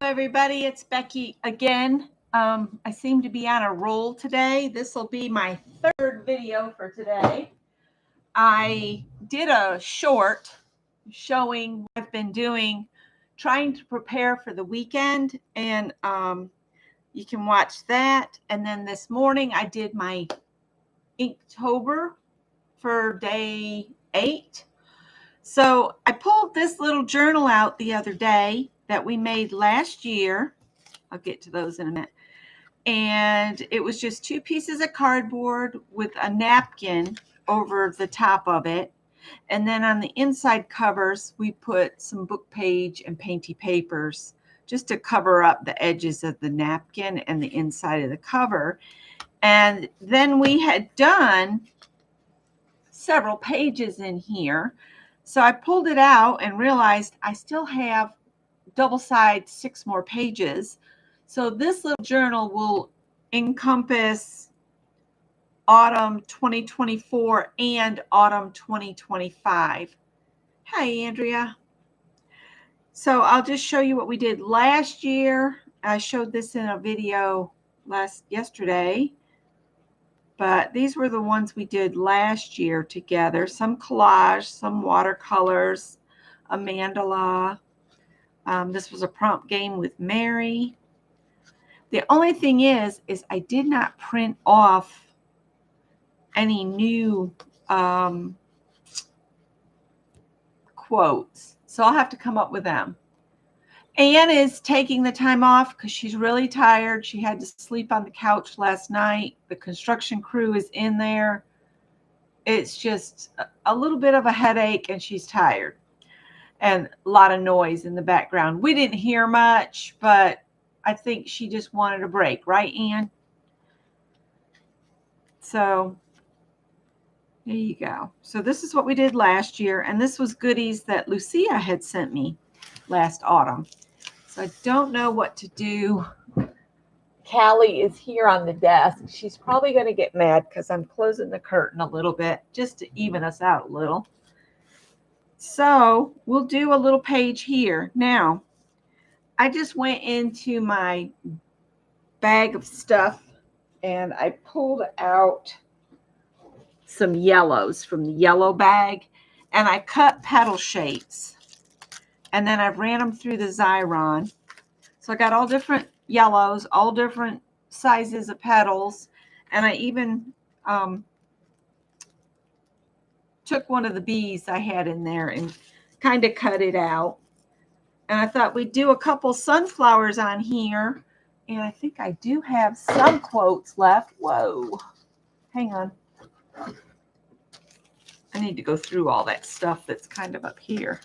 Everybody, it's Becky again. I seem to be on a roll today. This will be my third video for today. I did a short showing what I've been doing, trying to prepare for the weekend, and you can watch that. And then this morning I did my Inktober for day 8. So I pulled this little journal out the other day that we made last year. I'll get to those in a minute. And it was just 2 pieces of cardboard with a napkin over the top of it. And then on the inside covers, we put some book page and painty papers just to cover up the edges of the napkin and the inside of the cover. And then we had done several pages in here. So I pulled it out and realized I still have double-sided 6 more pages. So this little journal will encompass autumn 2024 and autumn 2025. Hi, Andrea. So I'll just show you what we did last year. I showed this in a video yesterday, but these were the ones we did last year together. Some collage, some watercolors, a mandala. This was a prompt game with Mary. The only thing is I did not print off any new quotes. So I'll have to come up with them. Anne is taking the time off because she's really tired. She had to sleep on the couch last night. The construction crew is in there. It's just a little bit of a headache and she's tired. And a lot of noise in the background. We didn't hear much, but I think she just wanted a break, right, Anne? So there you go. So this is what we did last year, and this was goodies that Lucia had sent me last autumn. So I don't know what to do. Callie is here on the desk. She's probably going to get mad because I'm closing the curtain a little bit just to even us out a little. So we'll do a little page here. Now, I just went into my bag of stuff and I pulled out some yellows from the yellow bag and I cut petal shapes and then I ran them through the Xyron. So I got all different yellows, all different sizes of petals, and I even took one of the bees I had in there and kind of cut it out. And I thought we'd do a couple sunflowers on here. And I think I do have some quotes left. Whoa. Hang on. I need to go through all that stuff that's kind of up here.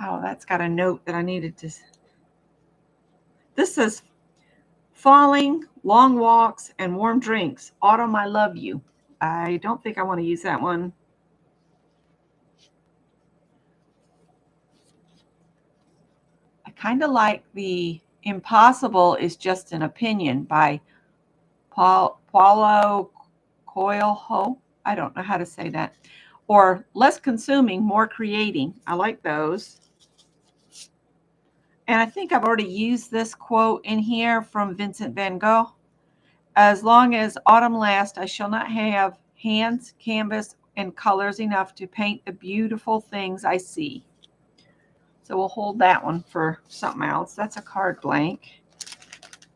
Oh, that's got a note that I needed to. This says, falling, long walks, and warm drinks. Autumn, I love you. I don't think I want to use that one. I kind of like the Impossible is Just an Opinion by Paulo Coelho. I don't know how to say that. Or Less Consuming, More Creating. I like those. And I think I've already used this quote in here from Vincent van Gogh. As long as autumn lasts, I shall not have hands, canvas, and colors enough to paint the beautiful things I see. So we'll hold that one for something else. That's a card blank.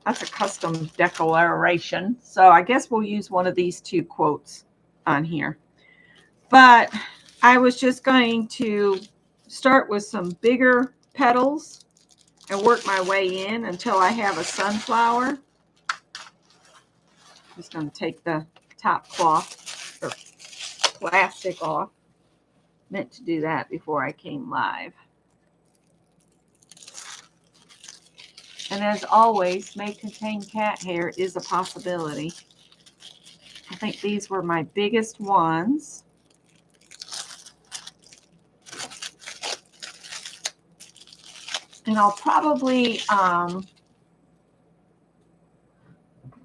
That's a custom declaration. So I guess we'll use one of these 2 quotes on here. But I was just going to start with some bigger petals and work my way in until I have a sunflower. I'm just going to take the top cloth or plastic off. Meant to do that before I came live. And as always, may contain cat hair is a possibility. I think these were my biggest ones. And I'll probably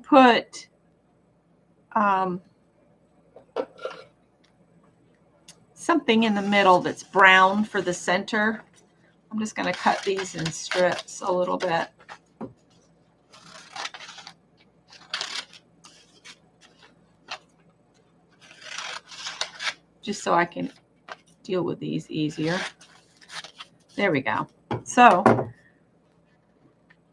put something in the middle that's brown for the center. I'm just going to cut these in strips a little bit. Just so I can deal with these easier. There we go. So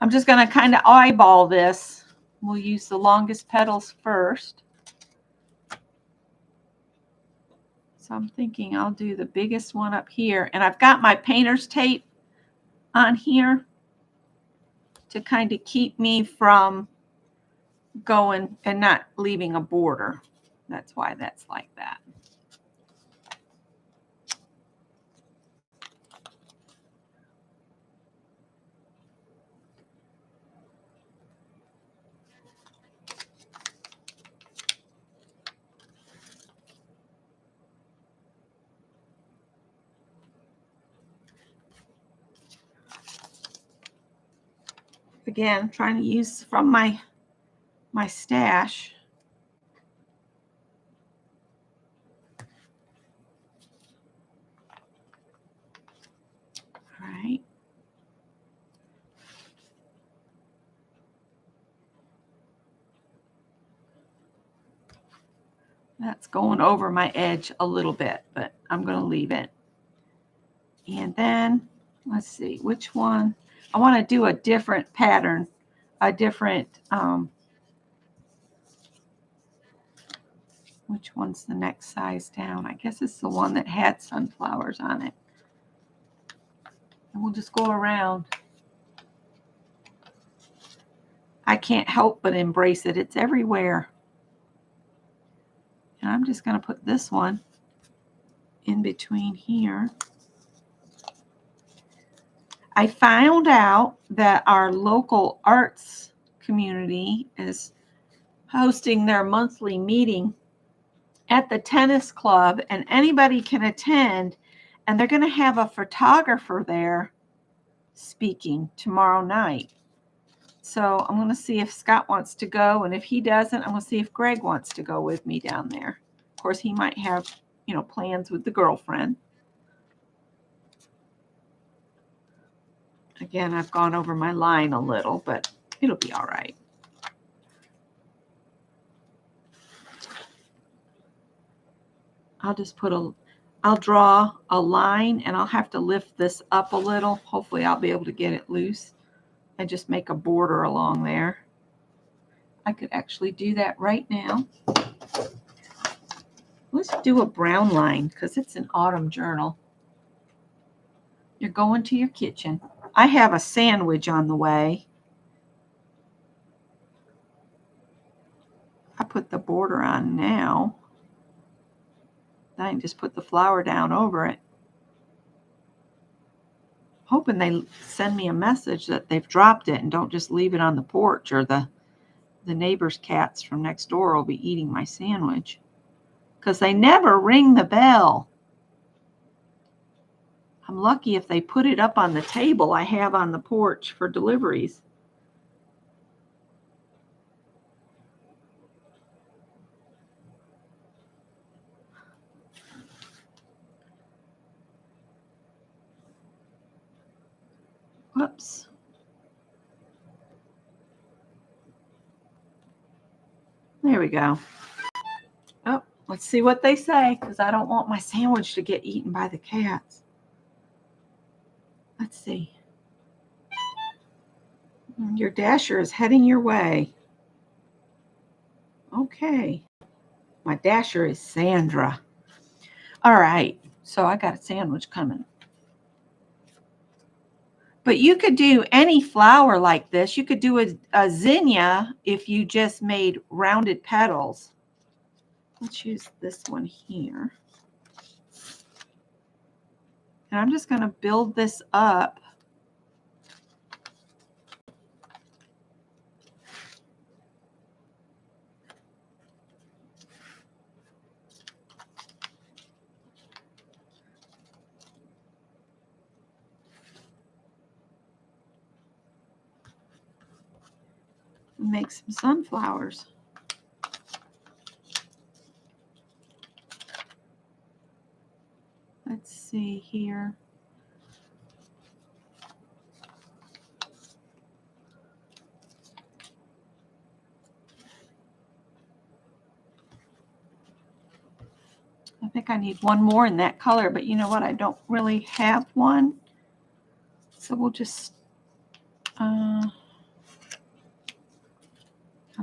I'm just going to kind of eyeball this. We'll use the longest petals first. So I'm thinking I'll do the biggest one up here. And I've got my painter's tape on here to kind of keep me from going and not leaving a border. That's why that's like that. Again, trying to use from my stash. All right. That's going over my edge a little bit, but I'm going to leave it. And then, let's see, which one? I want to do a different pattern, a different, which one's the next size down? I guess it's the one that had sunflowers on it. And we'll just go around. I can't help but embrace it. It's everywhere. And I'm just going to put this one in between here. I found out that our local arts community is hosting their monthly meeting at the tennis club, and anybody can attend, and they're going to have a photographer there speaking tomorrow night. So I'm going to see if Scott wants to go, and if he doesn't, I'm going to see if Greg wants to go with me down there. Of course, he might have, plans with the girlfriend. Again, I've gone over my line a little, but it'll be all right. I'll draw a line, and I'll have to lift this up a little. Hopefully I'll be able to get it loose and just make a border along there. I could actually do that right now. Let's do a brown line because it's an autumn journal. You're going to your kitchen. I have a sandwich on the way. I put the border on now. Then I can just put the flower down over it. Hoping they send me a message that they've dropped it and don't just leave it on the porch, or the neighbor's cats from next door will be eating my sandwich. Because they never ring the bell. I'm lucky if they put it up on the table I have on the porch for deliveries. Whoops. There we go. Oh, let's see what they say, because I don't want my sandwich to get eaten by the cats. Let's see. Your dasher is heading your way. Okay. My dasher is Sandra. All right. So I got a sandwich coming. But you could do any flower like this. You could do a zinnia if you just made rounded petals. Let's use this one here. And I'm just going to build this up. Make some sunflowers. Let's see here. I think I need one more in that color, but you know what? I don't really have one. So we'll just, I'll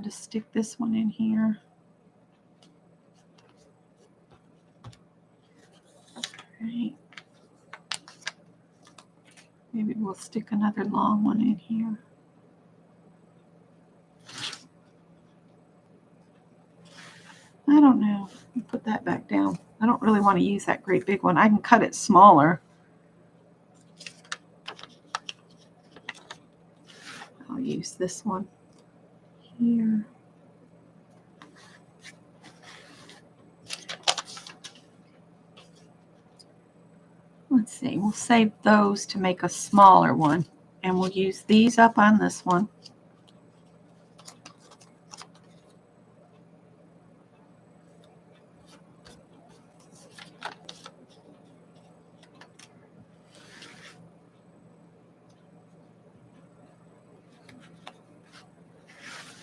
just stick this one in here. Right. Maybe we'll stick another long one in here. I don't know. Put that back down. I don't really want to use that great big one. I can cut it smaller. I'll use this one here. Let's see, we'll save those to make a smaller one, and we'll use these up on this one.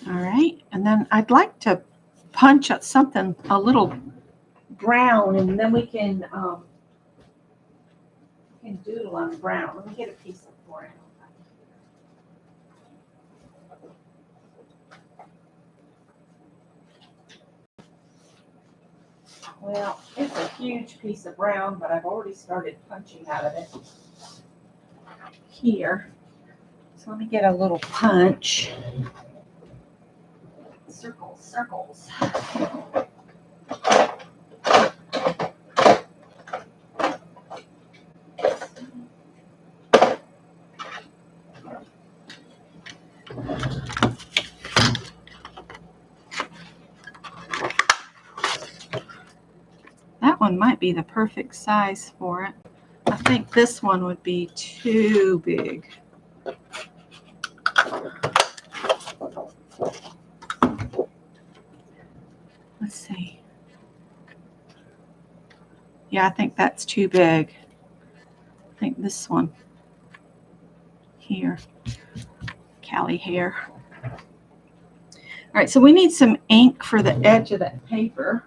All right, and then I'd like to punch up something a little brown, and then we can doodle on brown. Let me get a piece of brown. Well, it's a huge piece of brown, but I've already started punching out of it here. So let me get a little punch. Circles, circles. That one might be the perfect size for it. I think this one would be too big. Let's see. Yeah, I think that's too big. I think this one here, Callie hair. All right, so we need some ink for the edge of that paper.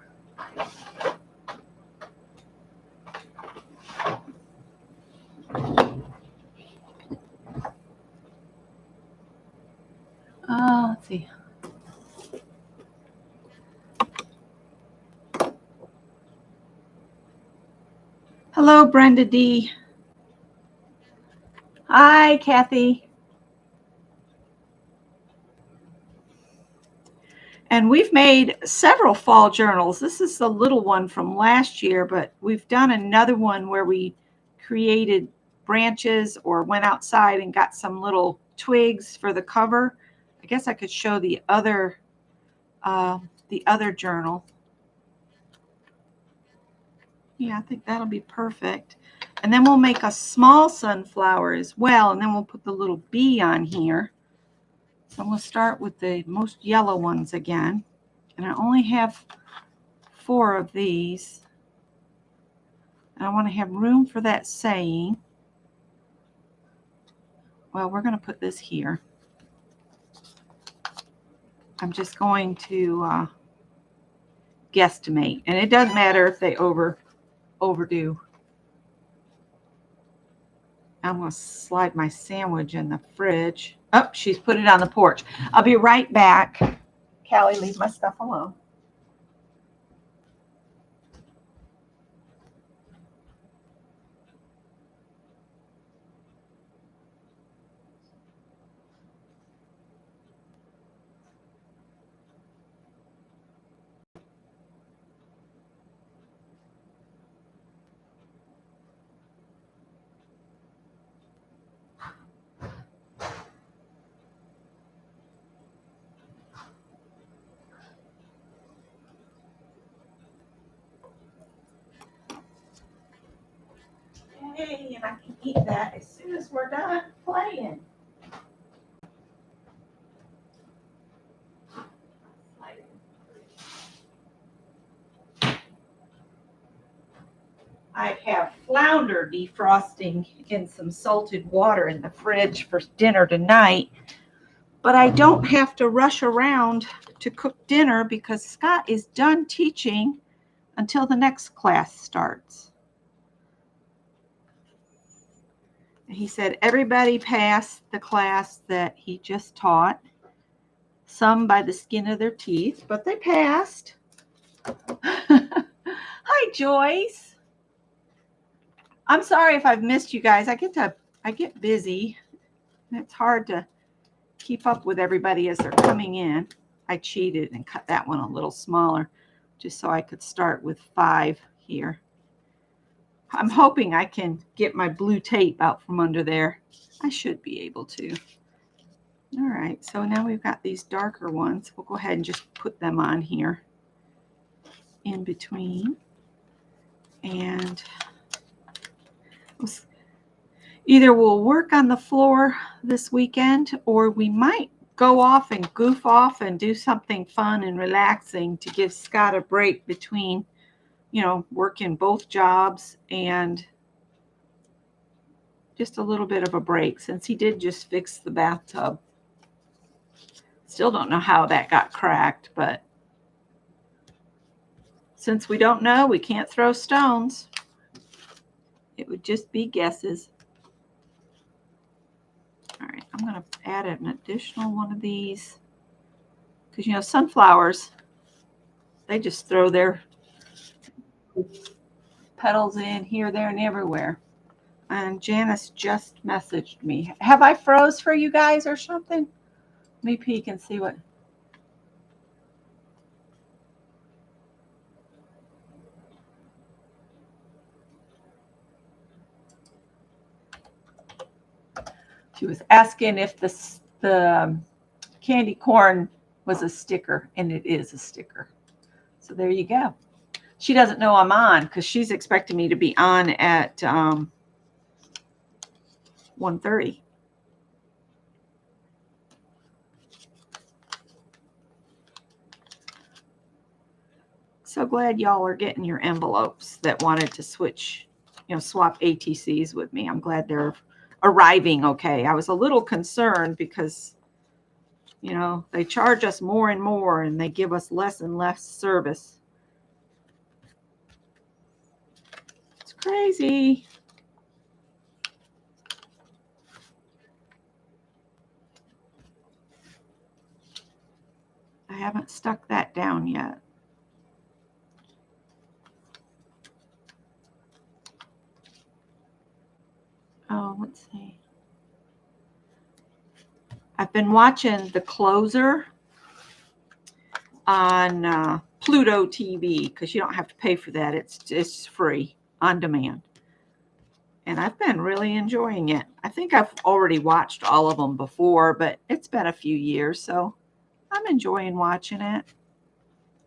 Let's see. Hello, Brenda D. Hi, Kathy. And we've made several fall journals. This is the little one from last year, but we've done another one where we created branches or went outside and got some little twigs for the cover. I guess I could show the other journal. Yeah, I think that'll be perfect. And then we'll make a small sunflower as well, and then we'll put the little bee on here. So I'm going to start with the most yellow ones again. And I only have 4 of these. And I want to have room for that saying. Well, we're going to put this here. I'm just going to guesstimate. And it doesn't matter if they overdo. I'm going to slide my sandwich in the fridge. Oh, she's put it on the porch. I'll be right back. Callie, leave my stuff alone. Hey, and I can eat that as soon as we're done playing. I have flounder defrosting in some salted water in the fridge for dinner tonight, but I don't have to rush around to cook dinner because Scott is done teaching until the next class starts. He said everybody passed the class that he just taught, some by the skin of their teeth, but they passed. Hi, Joyce. I'm sorry if I've missed you guys. I get busy. It's hard to keep up with everybody as they're coming in. I cheated and cut that one a little smaller just so I could start with 5 here. I'm hoping I can get my blue tape out from under there. I should be able to. All right, so now we've got these darker ones. We'll go ahead and just put them on here in between. And either we'll work on the floor this weekend, or we might go off and goof off and do something fun and relaxing to give Scott a break between, working both jobs and just a little bit of a break, since he did just fix the bathtub. Still don't know how that got cracked, but since we don't know, we can't throw stones. It would just be guesses. All right, I'm going to add an additional one of these because, sunflowers, they just throw their petals in here, there, and everywhere. And Janice just messaged me. Have I froze for you guys or something? Let me peek and see what. She was asking if the candy corn was a sticker, and it is a sticker. So there you go. She doesn't know I'm on because she's expecting me to be on at 1:30. So glad y'all are getting your envelopes that wanted to switch, swap ATCs with me. I'm glad they're arriving okay. I was a little concerned because, they charge us more and more and they give us less and less service. It's crazy. I haven't stuck that down yet. Oh, let's see. I've been watching The Closer on Pluto TV because you don't have to pay for that. It's free on demand. And I've been really enjoying it. I think I've already watched all of them before, but it's been a few years, so I'm enjoying watching it.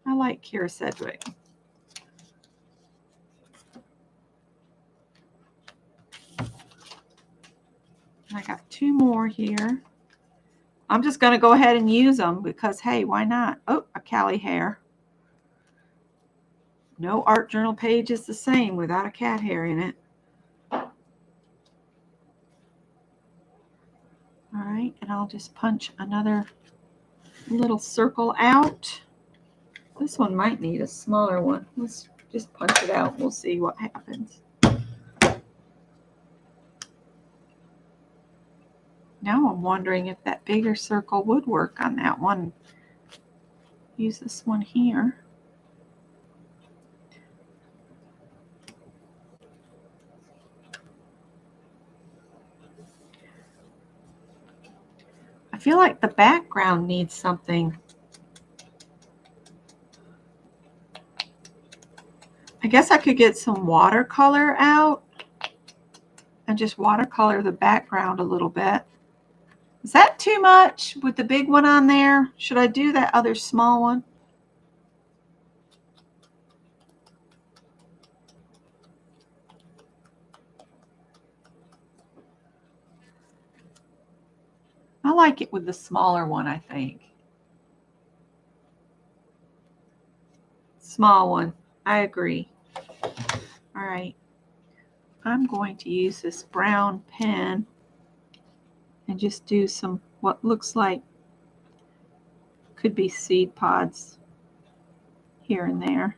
I like Kira Sedgwick. I got 2 more here. I'm just going to go ahead and use them because, hey, why not? Oh, a Callie hair. No art journal page is the same without a cat hair in it. All right, and I'll just punch another little circle out. This one might need a smaller one. Let's just punch it out. We'll see what happens. Now I'm wondering if that bigger circle would work on that one. Use this one here. I feel like the background needs something. I guess I could get some watercolor out and just watercolor the background a little bit. Is that too much with the big one on there? Should I do that other small one? I like it with the smaller one, I think. Small one. I agree. All right. I'm going to use this brown pen and just do some what looks like could be seed pods here and there.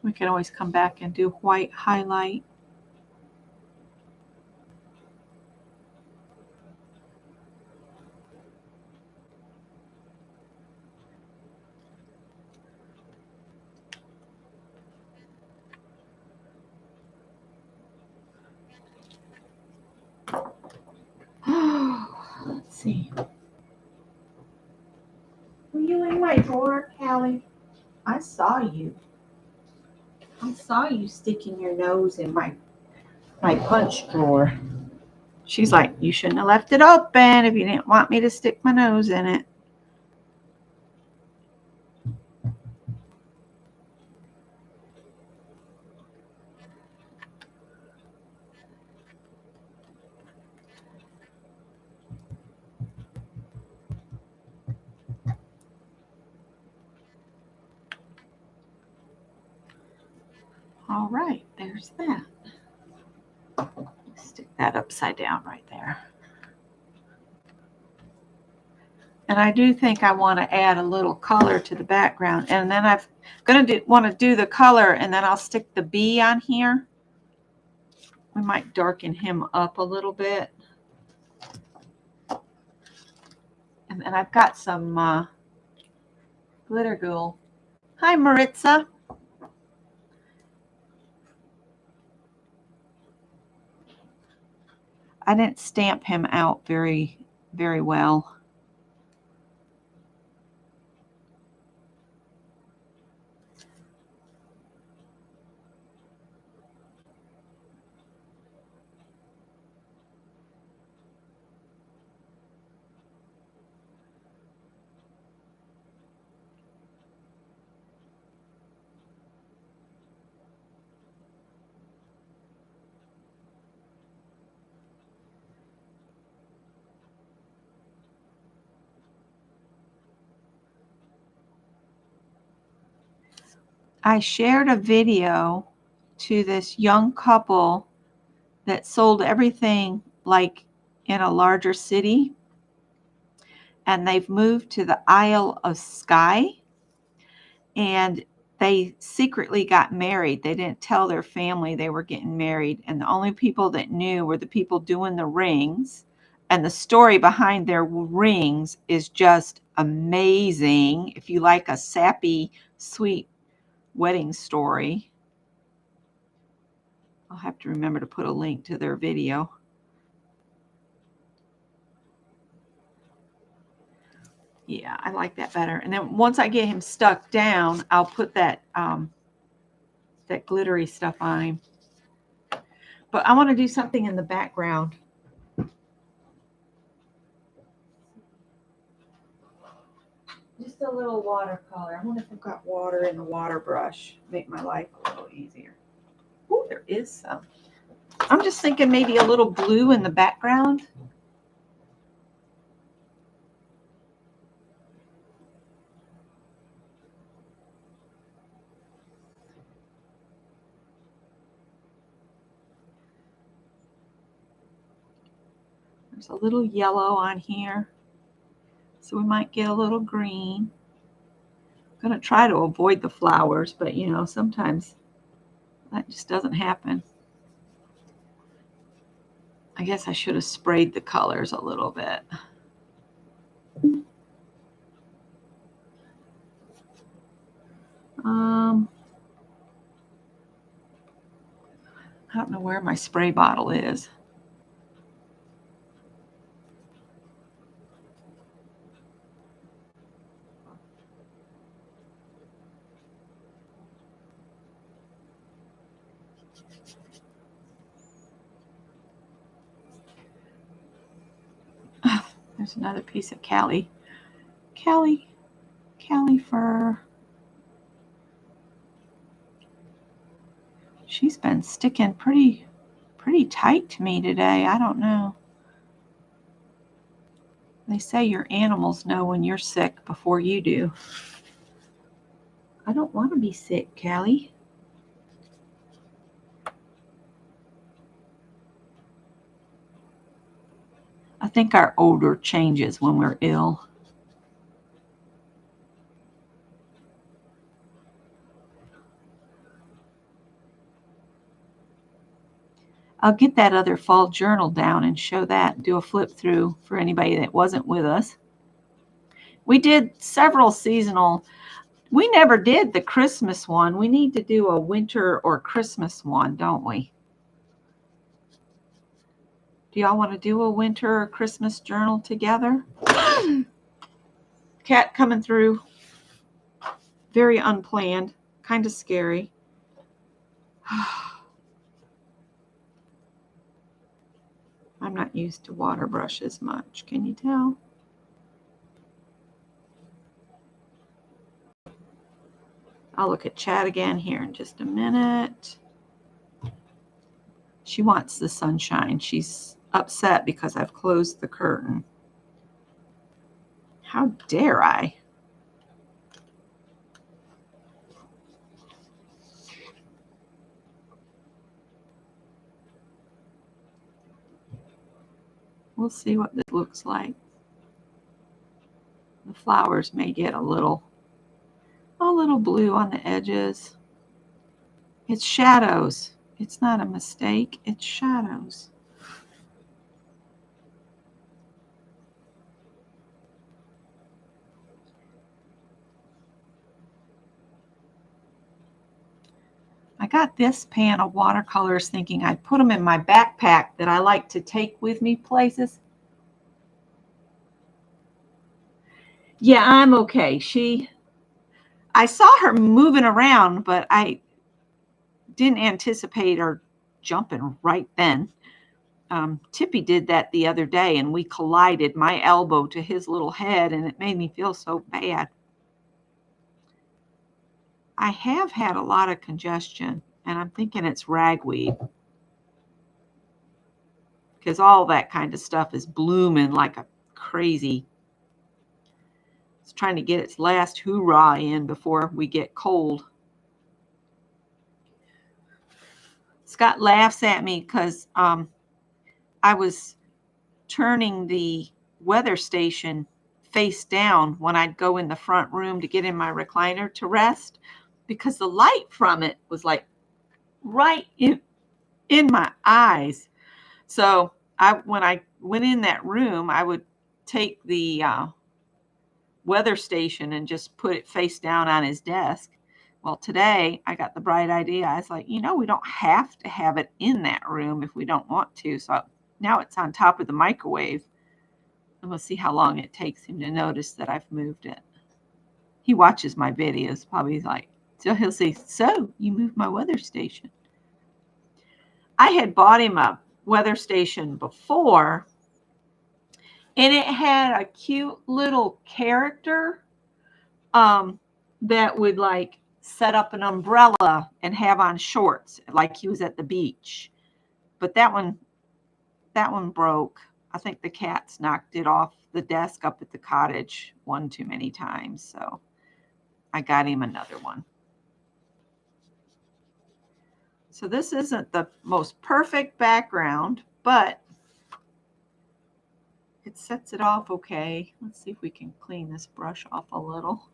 We can always come back and do white highlight. Let's see. Were you in my drawer, Callie? I saw you. I saw you sticking your nose in my punch drawer. She's like, you shouldn't have left it open if you didn't want me to stick my nose in it. All right, there's that. Stick that upside down right there. And I do think I want to add a little color to the background. And then I'm going to want to do the color, and then I'll stick the bee on here. We might darken him up a little bit. And then I've got some glitter glue. Hi, Maritza. I didn't stamp him out very well. I shared a video to this young couple that sold everything like in a larger city, and they've moved to the Isle of Skye, and they secretly got married. They didn't tell their family they were getting married, and the only people that knew were the people doing the rings, and the story behind their rings is just amazing. If you like a sappy, sweet wedding story, I'll have to remember to put a link to their video. Yeah, I like that better. And then once I get him stuck down, I'll put that that glittery stuff on him. But I want to do something in the background. Just a little watercolor. I wonder if I've got water in the water brush. Make my life a little easier. Oh, there is some. I'm just thinking maybe a little blue in the background. There's a little yellow on here. So we might get a little green. I'm going to try to avoid the flowers, but you know, sometimes that just doesn't happen. I guess I should have sprayed the colors a little bit. I don't know where my spray bottle is. There's another piece of Cali fur. She's been sticking pretty tight to me today. I don't know. They say your animals know when you're sick before you do. I don't want to be sick, Callie. I think our odor changes when we're ill. I'll get that other fall journal down and show that, do a flip through for anybody that wasn't with us. We did several seasonal. We never did the Christmas one. We need to do a winter or Christmas one, don't we? Do y'all want to do a winter or Christmas journal together? Cat coming through. Very unplanned. Kind of scary. I'm not used to water brushes much. Can you tell? I'll look at chat again here in just a minute. She wants the sunshine. She's upset because I've closed the curtain. How dare I? We'll see what this looks like. The flowers may get a little blue on the edges. It's shadows. It's not a mistake. It's shadows. I got this pan of watercolors thinking I'd put them in my backpack that I like to take with me places. Yeah, I'm okay. I saw her moving around, but I didn't anticipate her jumping right then. Tippy did that the other day, and we collided, my elbow to his little head, and it made me feel so bad. I have had a lot of congestion, and I'm thinking it's ragweed, because all that kind of stuff is blooming like a crazy. It's trying to get its last hoorah in before we get cold. Scott laughs at me because I was turning the weather station face down when I'd go in the front room to get in my recliner to rest, because the light from it was like right in my eyes. So when I went in that room, I would take the weather station and just put it face down on his desk. Well, today I got the bright idea. I was like, we don't have to have it in that room if we don't want to. So now it's on top of the microwave. And we'll see how long it takes him to notice that I've moved it. He watches my videos, probably like, so he'll say, so you moved my weather station. I had bought him a weather station before, and it had a cute little character that would like set up an umbrella and have on shorts like he was at the beach. But that one broke. I think the cats knocked it off the desk up at the cottage one too many times. So I got him another one. So this isn't the most perfect background, but it sets it off okay. Let's see if we can clean this brush off a little.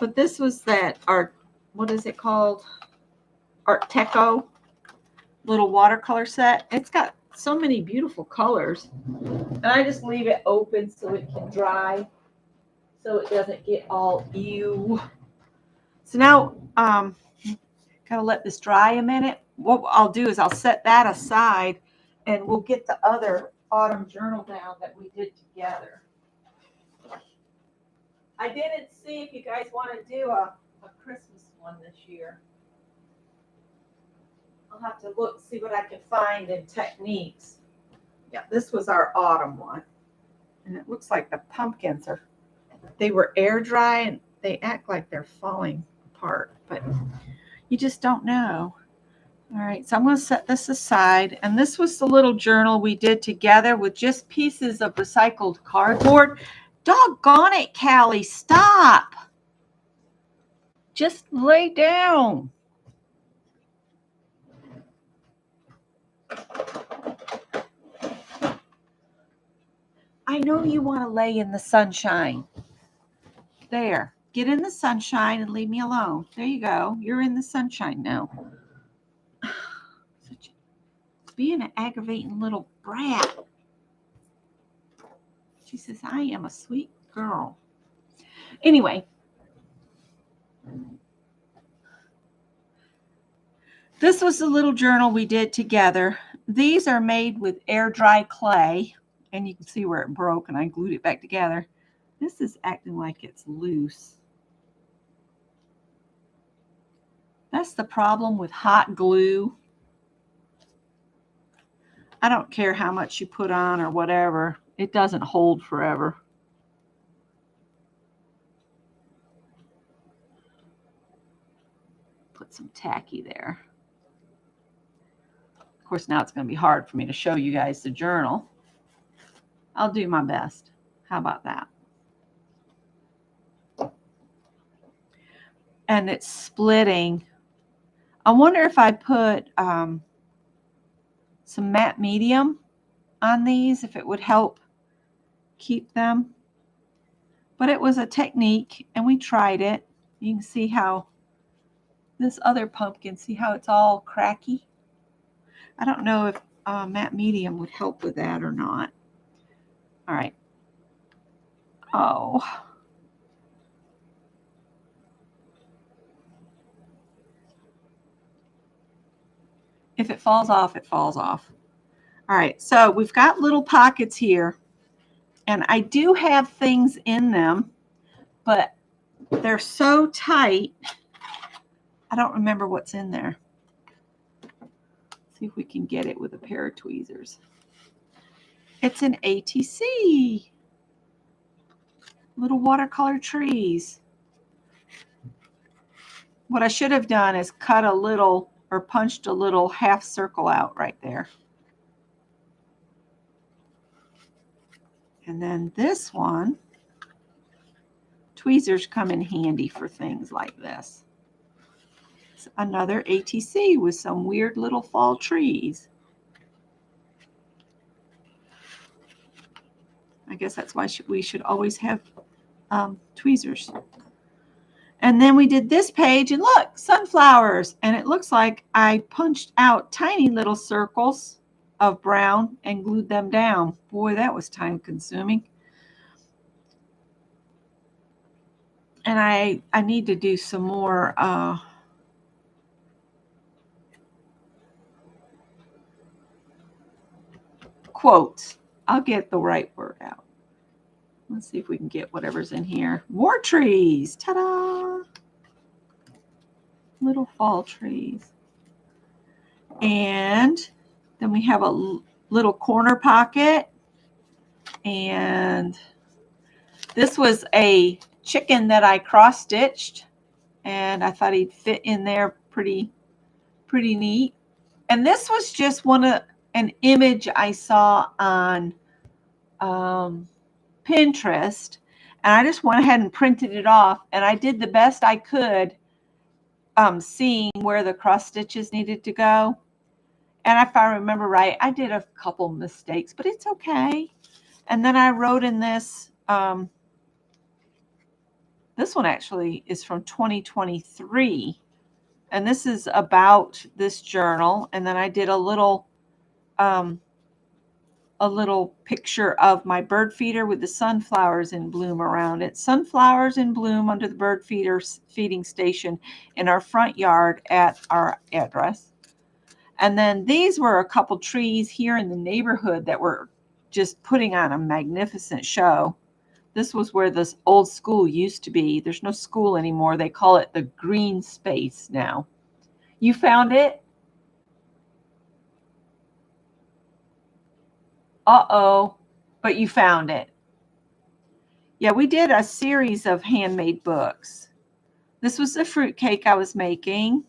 But this was that art, what is it called? Art Deco little watercolor set. It's got so many beautiful colors. And I just leave it open so it can dry, so it doesn't get all ew. So now, gotta let this dry a minute. What I'll do is I'll set that aside, and we'll get the other autumn journal down that we did together. I didn't see if you guys want to do a Christmas one this year. I'll have to look, see what I can find in techniques. Yeah, this was our autumn one. And it looks like the pumpkins they were air dry and they act like they're falling apart, but you just don't know. All right, so I'm going to set this aside. And this was the little journal we did together with just pieces of recycled cardboard. Doggone it, Callie, stop. Just lay down. I know you want to lay in the sunshine. There. Get in the sunshine and leave me alone. There you go. You're in the sunshine now. Being an aggravating little brat. She says, I am a sweet girl. Anyway. This was the little journal we did together. These are made with air dry clay. And you can see where it broke and I glued it back together. This is acting like it's loose. That's the problem with hot glue. I don't care how much you put on or whatever. It doesn't hold forever. Put some tacky there. Of course, now it's going to be hard for me to show you guys the journal. I'll do my best. How about that? And it's splitting. I wonder if I put some matte medium on these, if it would help keep them. But it was a technique, and we tried it. You can see how this other pumpkin, see how it's all cracky? I don't know if matte medium would help with that or not. All right. Oh. If it falls off, it falls off. All right, so we've got little pockets here, and I do have things in them, but they're so tight, I don't remember what's in there. See if we can get it with a pair of tweezers. It's an ATC. Little watercolor trees. What I should have done is cut a little or punched a little half circle out right there. And then this one, tweezers come in handy for things like this. It's another ATC with some weird little fall trees. I guess that's why we should always have tweezers. And then we did this page, and look, sunflowers. And it looks like I punched out tiny little circles of brown and glued them down. Boy, that was time consuming. And I need to do some more quotes. I'll get the right word out. Let's see if we can get whatever's in here. More trees. Ta-da! Little fall trees. And then we have a little corner pocket. And this was a chicken that I cross-stitched. And I thought he'd fit in there pretty neat. And this was just an image I saw on Pinterest, and I just went ahead and printed it off, and I did the best I could seeing where the cross stitches needed to go. And if I remember right, I did a couple mistakes, but it's okay. And then I wrote in this one actually is from 2023, and this is about this journal. And then I did a little picture of my bird feeder with the sunflowers in bloom around it. Sunflowers in bloom under the bird feeding station in our front yard at our address. And then these were a couple trees here in the neighborhood that were just putting on a magnificent show. This was where this old school used to be. There's no school anymore. They call it the green space now. You found it? Uh-oh, but you found it. Yeah, we did a series of handmade books. This was the fruit cake I was making.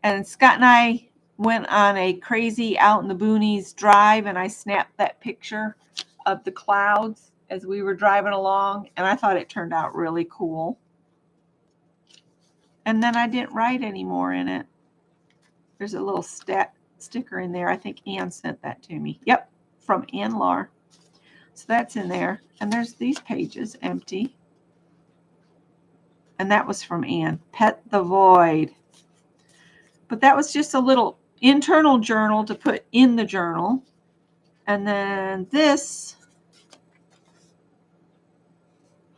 And Scott and I went on a crazy out in the boonies drive, and I snapped that picture of the clouds as we were driving along, and I thought it turned out really cool. And then I didn't write anymore in it. There's a little sticker in there. I think Ann sent that to me. Yep. From Ann Lar. So that's in there. And there's these pages empty. And that was from Anne. Pet the Void. But that was just a little internal journal to put in the journal. And then this,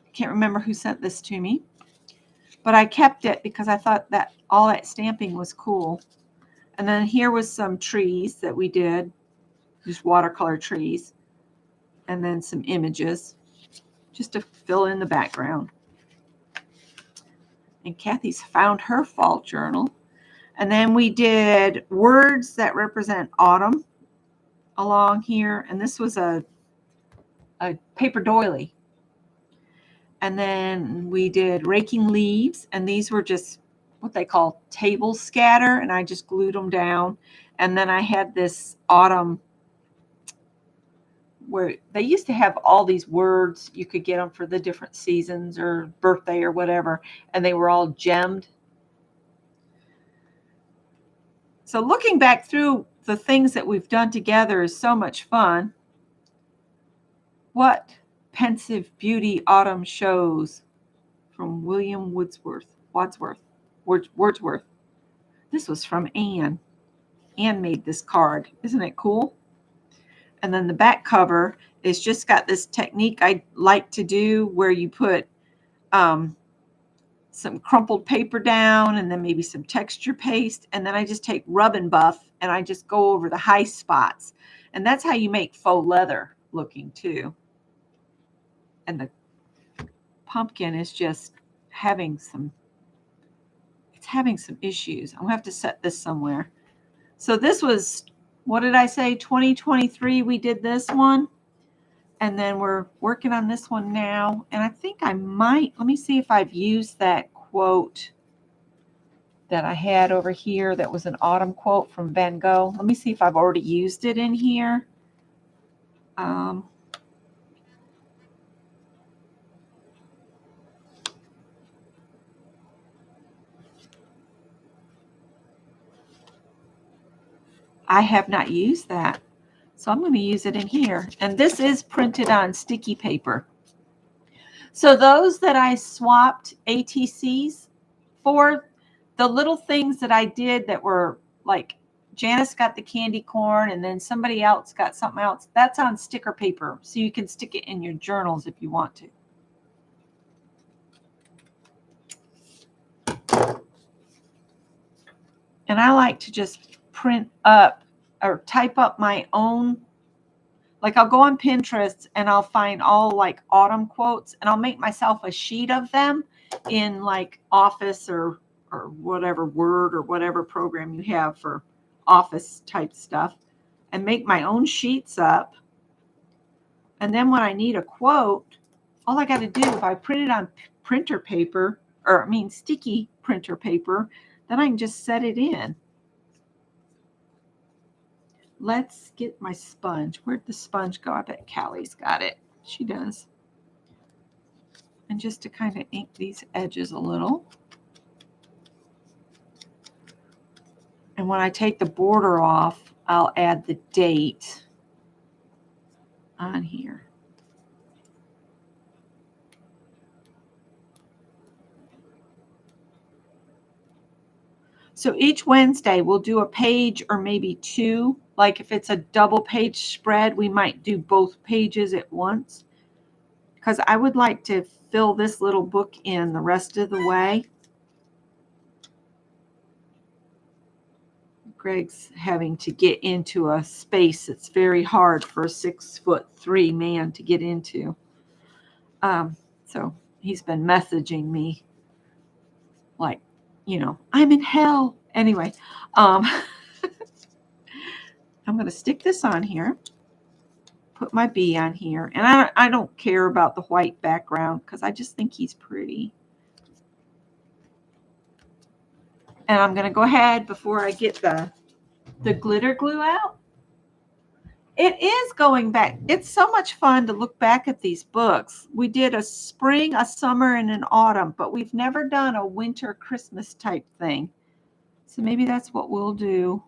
I can't remember who sent this to me, but I kept it because I thought that all that stamping was cool. And then here was some trees that we did, just watercolor trees, and then some images just to fill in the background. And Kathy's found her fall journal. And then we did words that represent autumn along here. And this was a paper doily. And then we did raking leaves. And these were just what they call table scatter. And I just glued them down. And then I had this autumn where they used to have all these words. You could get them for the different seasons or birthday or whatever. And they were all gemmed. So looking back through the things that we've done together is so much fun. What pensive beauty autumn shows, from William Wordsworth. This was from Anne. Anne made this card. Isn't it cool? And then the back cover is just got this technique I like to do where you put some crumpled paper down and then maybe some texture paste. And then I just take rub and buff and I just go over the high spots. And that's how you make faux leather looking too. And the pumpkin is just having some issues. I'm gonna have to set this somewhere. So this was, what did I say? 2023, we did this one. And then we're working on this one now. And I think I might, let me see if I've used that quote that I had over here. That was an autumn quote from Van Gogh. Let me see if I've already used it in here. I have not used that. So I'm going to use it in here. And this is printed on sticky paper. So those that I swapped ATCs for, the little things that I did that were like, Janice got the candy corn and then somebody else got something else, that's on sticker paper. So you can stick it in your journals if you want to. And I like to just print up or type up my own. Like I'll go on Pinterest and I'll find all like autumn quotes and I'll make myself a sheet of them in like Office or whatever, Word or whatever program you have for office type stuff, and make my own sheets up. And then when I need a quote, all I got to do, if I print it on printer paper, or I mean sticky printer paper, then I can just set it in. Let's get my sponge. Where'd the sponge go? I bet Callie's got it. She does. And just to kind of ink these edges a little. And when I take the border off, I'll add the date on here. So each Wednesday we'll do a page or maybe two. Like if it's a double page spread, we might do both pages at once. Because I would like to fill this little book in the rest of the way. Greg's having to get into a space that's very hard for a 6'3" man to get into. So he's been messaging me like, you know, I'm in hell. Anyway, I'm going to stick this on here, put my bee on here. And I don't care about the white background because I just think he's pretty. And I'm going to go ahead before I get the glitter glue out. It is going back. It's so much fun to look back at these books. We did a spring, a summer, and an autumn, but we've never done a winter Christmas type thing. So maybe that's what we'll do.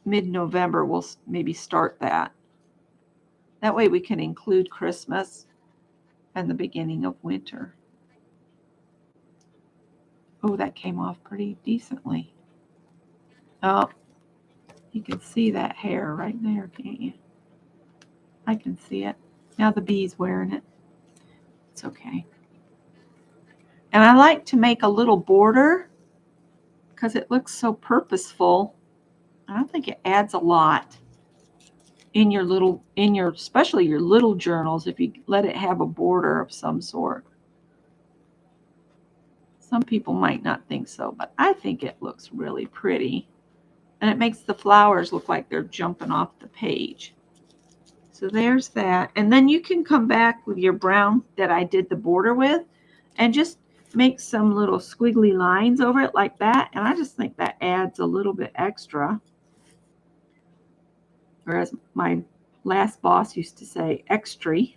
Mid-November, we'll maybe start that. That way we can include Christmas. and the beginning of winter. Oh, that came off pretty decently. Oh, you can see that hair right there, can't you? I can see it. Now the bee's wearing it. It's okay. And I like to make a little border because it looks so purposeful. I don't think it adds a lot in your especially your little journals if you let it have a border of some sort. Some people might not think so, but I think it looks really pretty. And it makes the flowers look like they're jumping off the page. So there's that. And then you can come back with your brown that I did the border with and just make some little squiggly lines over it like that. And I just think that adds a little bit extra. Whereas my last boss used to say extra. I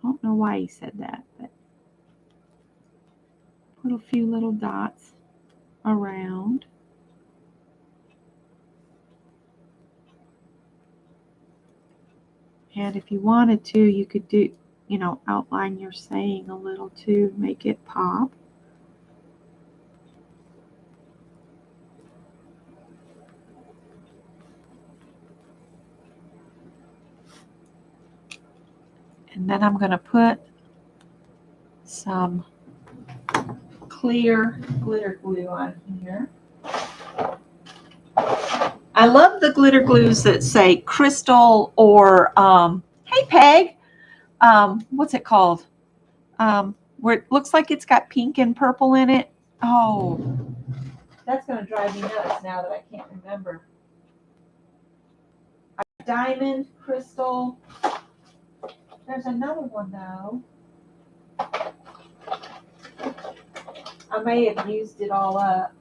don't know why he said that, but put a few little dots around. And if you wanted to, you could do, outline your saying a little too, make it pop. And then I'm going to put some clear glitter glue on here. I love the glitter glues that say crystal or, hey Peg, what's it called? Where it looks like it's got pink and purple in it. Oh, that's going to drive me nuts now that I can't remember. Diamond, crystal. There's another one though. I may have used it all up.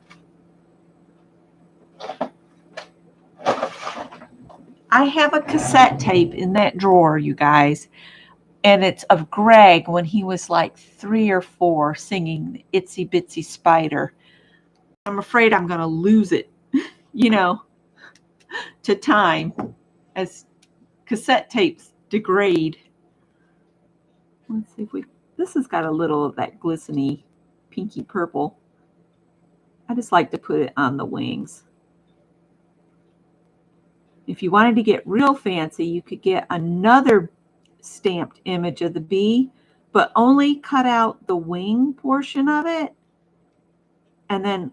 I have a cassette tape in that drawer, you guys, and it's of Greg when he was like 3 or 4 singing Itsy Bitsy Spider. I'm afraid I'm going to lose it, to time as cassette tapes degrade. Let's see if this has got a little of that glistening pinky purple. I just like to put it on the wings. If you wanted to get real fancy, you could get another stamped image of the bee, but only cut out the wing portion of it and then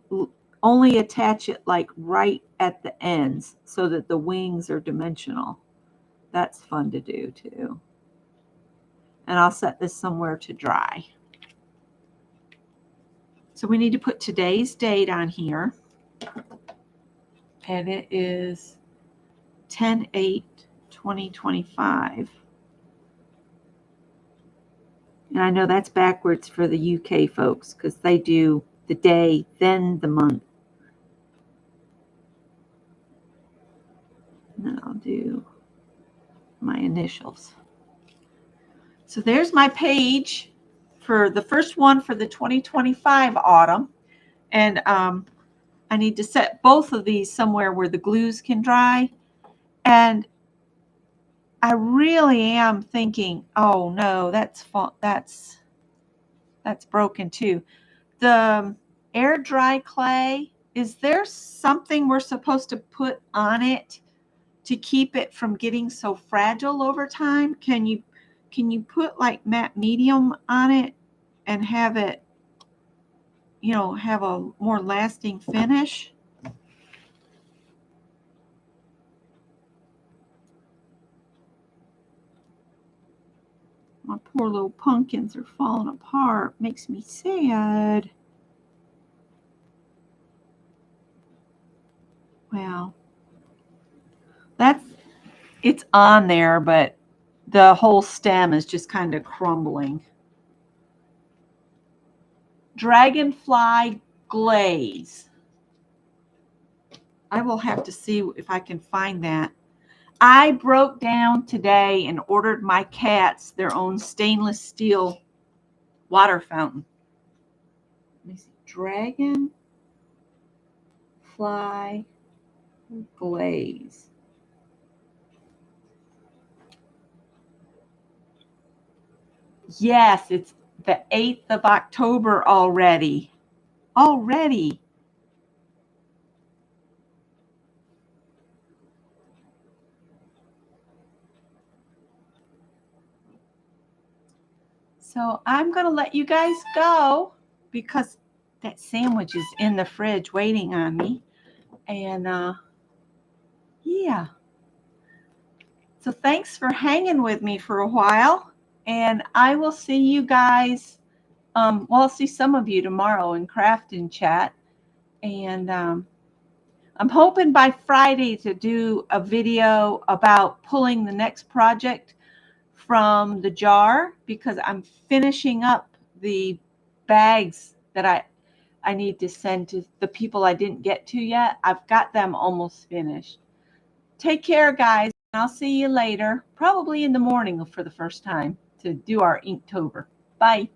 only attach it like right at the ends so that the wings are dimensional. That's fun to do too. And I'll set this somewhere to dry. So we need to put today's date on here. And it is 10/8/2025. And I know that's backwards for the UK folks because they do the day, then the month. And then I'll do my initials. So there's my page for the first one for the 2025 autumn. And I need to set both of these somewhere where the glues can dry. And I really am thinking, oh no, that's broken too. The air dry clay, is there something we're supposed to put on it to keep it from getting so fragile over time? Can you put like matte medium on it and have it, have a more lasting finish? My poor little pumpkins are falling apart. Makes me sad. Wow. It's on there, but the whole stem is just kind of crumbling. Dragonfly glaze. I will have to see if I can find that. I broke down today and ordered my cats their own stainless steel water fountain. Let me see. Dragonfly glaze. Yes, it's the 8th of October already. Already. So I'm going to let you guys go because that sandwich is in the fridge waiting on me. And yeah. So thanks for hanging with me for a while. And I will see you guys. Well, I'll see some of you tomorrow in Craft and Chat. And I'm hoping by Friday to do a video about pulling the next project from the jar because I'm finishing up the bags that I need to send to the people I didn't get to yet. I've got them almost finished. Take care, guys. I'll see you later, probably in the morning for the first time to do our Inktober. Bye.